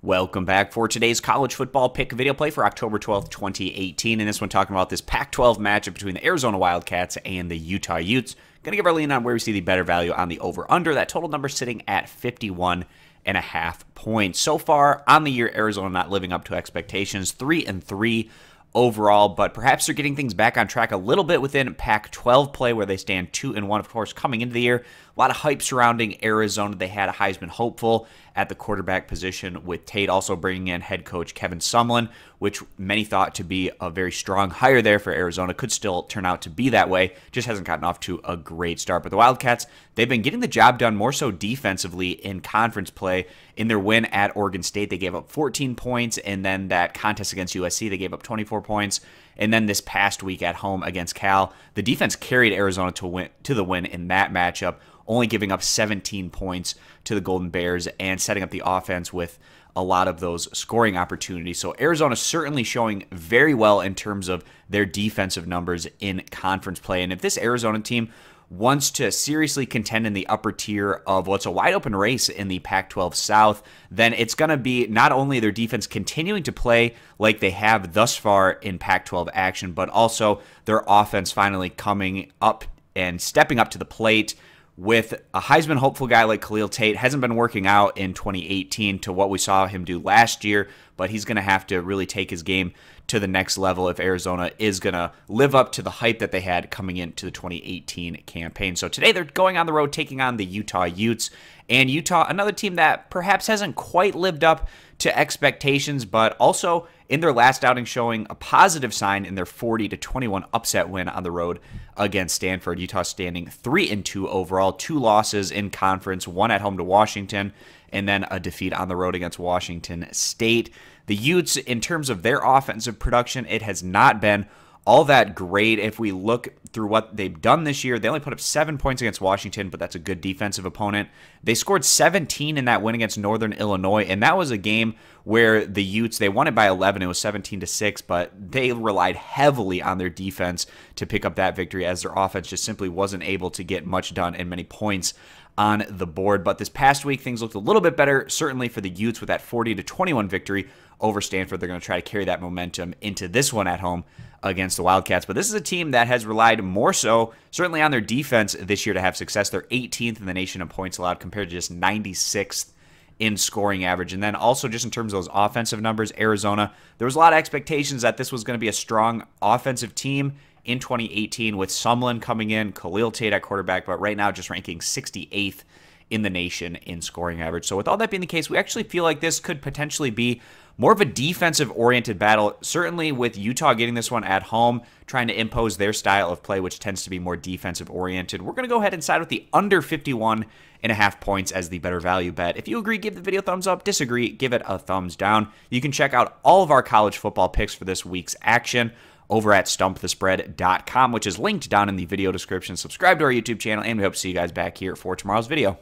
Welcome back for today's college football pick video play for October 12th, 2018. And this one talking about this Pac-12 matchup between the Arizona Wildcats and the Utah Utes. Going to give our lean on where we see the better value on the over-under. That total number sitting at 51.5 points. So far on the year, Arizona not living up to expectations. 3-3 overall, but perhaps they're getting things back on track a little bit within Pac-12 play where they stand 2-1, of course, coming into the year. A lot of hype surrounding Arizona. They had a Heisman hopeful at the quarterback position with Tate, also bringing in head coach Kevin Sumlin, which many thought to be a very strong hire there for Arizona. Could still turn out to be that way. Just hasn't gotten off to a great start. But the Wildcats, they've been getting the job done more so defensively in conference play. In their win at Oregon State, they gave up 14 points, and then that contest against USC, they gave up 24 points. And then this past week at home against Cal, the defense carried Arizona to the win in that matchup, only giving up 17 points to the Golden Bears and setting up the offense with a lot of those scoring opportunities. So Arizona certainly showing very well in terms of their defensive numbers in conference play. And if this Arizona team wants to seriously contend in the upper tier of what's a wide open race in the Pac-12 South, then it's going to be not only their defense continuing to play like they have thus far in Pac-12 action, but also their offense finally coming up and stepping up to the plate with a Heisman hopeful guy like Khalil Tate. Hasn't been working out in 2018 to what we saw him do last year, but he's going to have to really take his game to the next level if Arizona is going to live up to the hype that they had coming into the 2018 campaign. So today they're going on the road taking on the Utah Utes. And Utah, another team that perhaps hasn't quite lived up to expectations, but also in their last outing showing a positive sign in their 40-21 upset win on the road against Stanford. Utah standing 3-2 overall, 2 losses in conference, 1 at home to Washington, and then a defeat on the road against Washington State. The Utes, in terms of their offensive production, it has not been all that great. If we look through what they've done this year, they only put up 7 points against Washington, but that's a good defensive opponent. They scored 17 in that win against Northern Illinois, and that was a game where the Utes, they won it by 11. It was 17-6, but they relied heavily on their defense to pick up that victory as their offense just simply wasn't able to get much done and many points on the board. But this past week, things looked a little bit better, certainly for the Utes with that 40-21 victory over Stanford. They're going to try to carry that momentum into this one at home against the Wildcats. But this is a team that has relied more so, certainly on their defense this year to have success. They're 18th in the nation in points allowed compared to just 96th in scoring average. And then also just in terms of those offensive numbers, Arizona, there was a lot of expectations that this was going to be a strong offensive team in 2018 with Sumlin coming in, Khalil Tate at quarterback, but right now just ranking 68th in the nation in scoring average. So with all that being the case, we actually feel like this could potentially be more of a defensive-oriented battle, certainly with Utah getting this one at home, trying to impose their style of play, which tends to be more defensive-oriented. We're going to go ahead and side with the under 51.5 points as the better value bet. If you agree, give the video a thumbs up. Disagree, give it a thumbs down. You can check out all of our college football picks for this week's action over at stumpthespread.com, which is linked down in the video description. Subscribe to our YouTube channel, and we hope to see you guys back here for tomorrow's video.